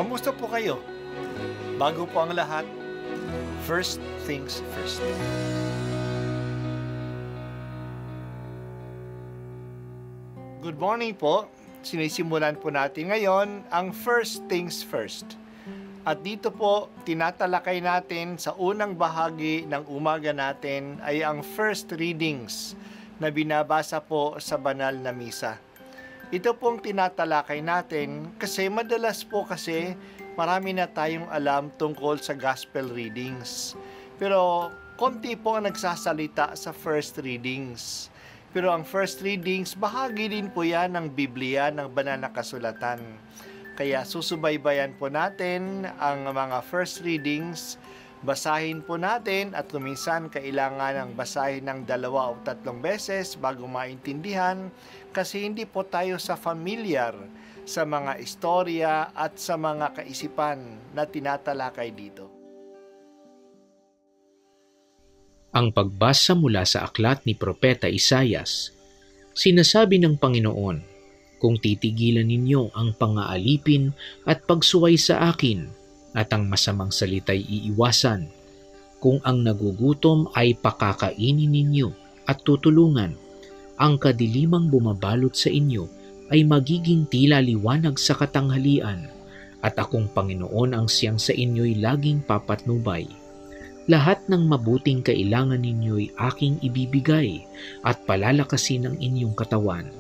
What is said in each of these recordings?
Kamusta po kayo? Bago po ang lahat, first things first. Good morning po. Sinisimulan po natin ngayon ang first things first. At dito po, tinatalakay natin sa unang bahagi ng umaga natin ay ang first readings na binabasa po sa banal na misa. Ito pong tinatalakay natin kasi madalas po kasi marami na tayong alam tungkol sa gospel readings. Pero konti po ang nagsasalita sa first readings. Pero ang first readings, bahagi din po yan ng Biblia, ng banal na kasulatan. Kaya susubaybayan po natin ang mga first readings, basahin po natin at kuminsan kailangan ng basahin ng 2 o 3 beses bago maintindihan kasi hindi po tayo familiar sa mga istorya at sa mga kaisipan na tinatalakay dito. Ang pagbasa mula sa aklat ni Propeta Isaias, sinasabi ng Panginoon, "Kung titigilan ninyo ang pang-aalipin at pagsuway sa akin, at ang masamang salita'y iiwasan, kung ang nagugutom ay pakakainin ninyo at tutulungan, ang kadilimang bumabalot sa inyo ay magiging tila liwanag sa katanghalian, at akong Panginoon ang siyang sa inyo'y laging papatnubay. Lahat ng mabuting kailangan ninyo'y aking ibibigay at palalakasin ang inyong katawan.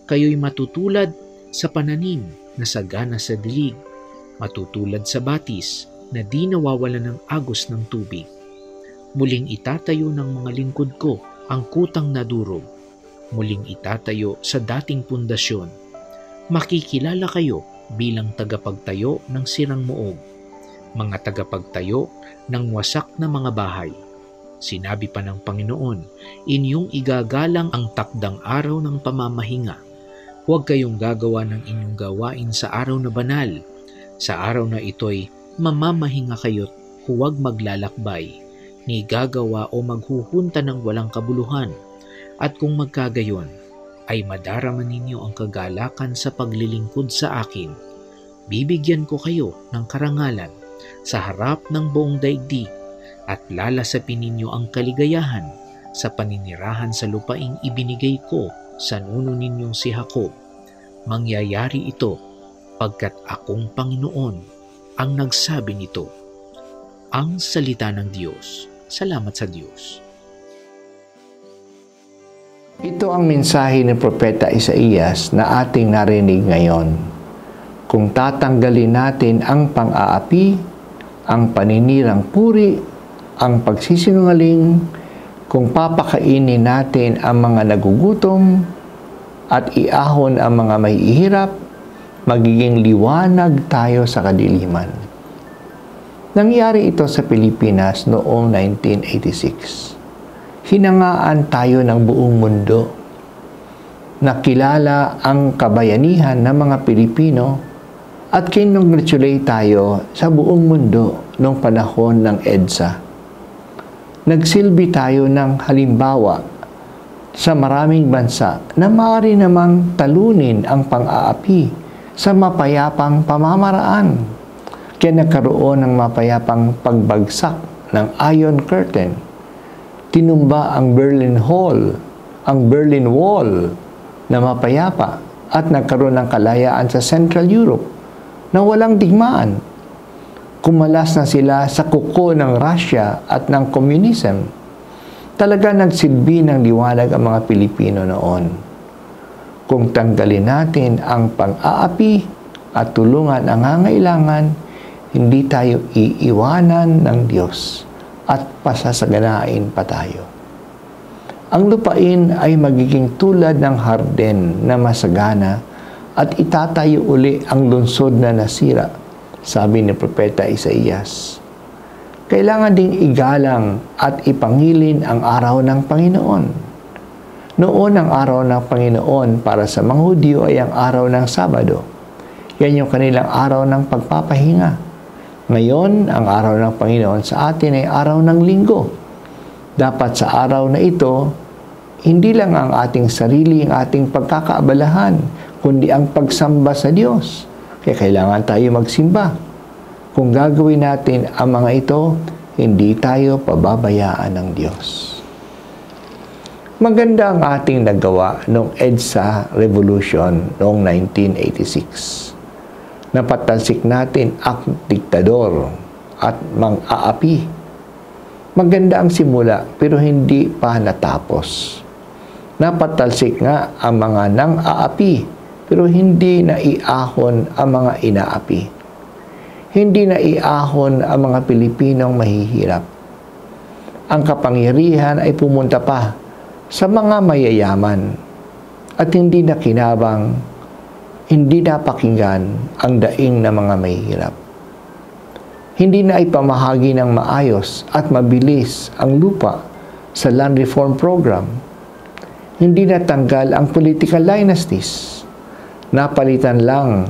Kayo'y matutulad sa pananim na sagana sa dilig, matutulad sa batis na di nawawalan ng agos ng tubig. Muling itatayo ng mga lingkod ko ang kutang nadurog. Muling itatayo sa dating pundasyon. Makikilala kayo bilang tagapagtayo ng sirang muog, mga tagapagtayo ng wasak na mga bahay. Sinabi pa ng Panginoon, inyong igagalang ang takdang araw ng pamamahinga. Huwag kayong gagawa ng inyong gawain sa araw na banal. Sa araw na ito'y mamamahinga kayo't huwag maglalakbay, ni gagawa o maghuhunta ng walang kabuluhan. At kung magkagayon, ay madarama ninyo ang kagalakan sa paglilingkod sa akin. Bibigyan ko kayo ng karangalan sa harap ng buong daigdig at lalasapin ninyo ang kaligayahan sa paninirahan sa lupaing ibinigay ko sa nuno ninyong si Jacob. Mangyayari ito pagkat akong Panginoon ang nagsabi nito." Ang salita ng Diyos. Salamat sa Diyos. Ito ang mensahe ni Propeta Isaias na ating narinig ngayon. Kung tatanggalin natin ang pang-aapi, ang paninirang puri, ang pagsisinungaling, kung papakainin natin ang mga nagugutom at iahon ang mga mahihirap, magiging liwanag tayo sa kadiliman. Nangyari ito sa Pilipinas noong 1986. Hinangaan tayo ng buong mundo. Nakilala ang kabayanihan ng mga Pilipino at kinongratulate tayo sa buong mundo noong panahon ng EDSA. Nagsilbi tayo ng halimbawa sa maraming bansa na maaari namang talunin ang pang-aapi sa mapayapang pamamaraan. Kaya nagkaroon ng mapayapang pagbagsak ng Iron Curtain. Tinumba ang Berlin Wall na mapayapa at nagkaroon ng kalayaan sa Central Europe na walang digmaan. Kumalas na sila sa kuko ng Russia at ng communism. Talaga nagsilbi ng liwanag ang mga Pilipino noon. Kung tanggalin natin ang pang-aapi at tulungan ang nangangailangan, hindi tayo iiwanan ng Diyos at pasasaganain pa tayo. Ang lupain ay magiging tulad ng harden na masagana at itatayo uli ang lungsod na nasira, sabi ni Propeta Isaias. Kailangan ding igalang at ipangilin ang araw ng Panginoon. Noon ang araw ng Panginoon para sa mga Hudyo ay ang araw ng Sabado. Yan yung kanilang araw ng pagpapahinga. Ngayon, ang araw ng Panginoon sa atin ay araw ng Linggo. Dapat sa araw na ito, hindi lang ang ating sarili, ang ating pagkakaabalahan, kundi ang pagsamba sa Diyos. Kaya kailangan tayo magsimba. Kung gagawin natin ang mga ito, hindi tayo pababayaan ng Diyos. Maganda ang ating nagawa noong EDSA Revolution noong 1986. Napatalsik natin ang diktador at mang-aapi. Maganda ang simula pero hindi pa natapos. Napatalsik nga ang mga nang-aapi pero hindi naiahon ang mga inaapi. Hindi naiahon ang mga Pilipinong mahihirap. Ang kapangyarihan ay pumunta pa sa mga mayayaman at hindi nakinabang, hindi napakinggan ang daing ng mga mahihirap. Hindi na ipamahagi ng maayos at mabilis ang lupa sa land reform program. Hindi natanggal ang political dynasties. Napalitan lang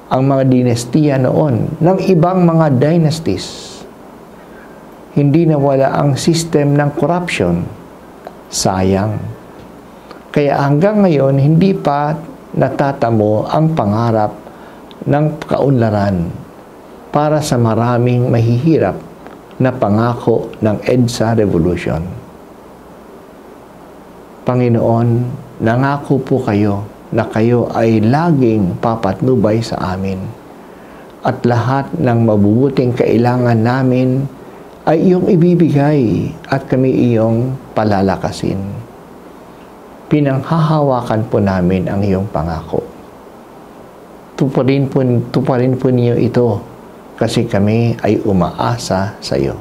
ang mga dinastiya noon ng ibang mga dynasties. Hindi nawala ang system ng corruption. Sayang. Kaya hanggang ngayon, hindi pa natatamo ang pangarap ng kaunlaran para sa maraming mahihirap na pangako ng EDSA Revolution. Panginoon, nangako po kayo na kayo ay laging papatnubay sa amin at lahat ng mabubuting kailangan namin ay iyong ibibigay at kami iyong palalakasin. Pinanghahawakan po namin ang iyong pangako. Tuparin po niyo ito kasi kami ay umaasa sa iyo.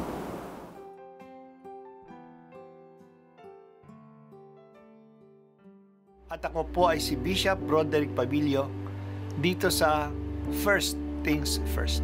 At ako po ay si Bishop Broderick Pabilio dito sa First Things First.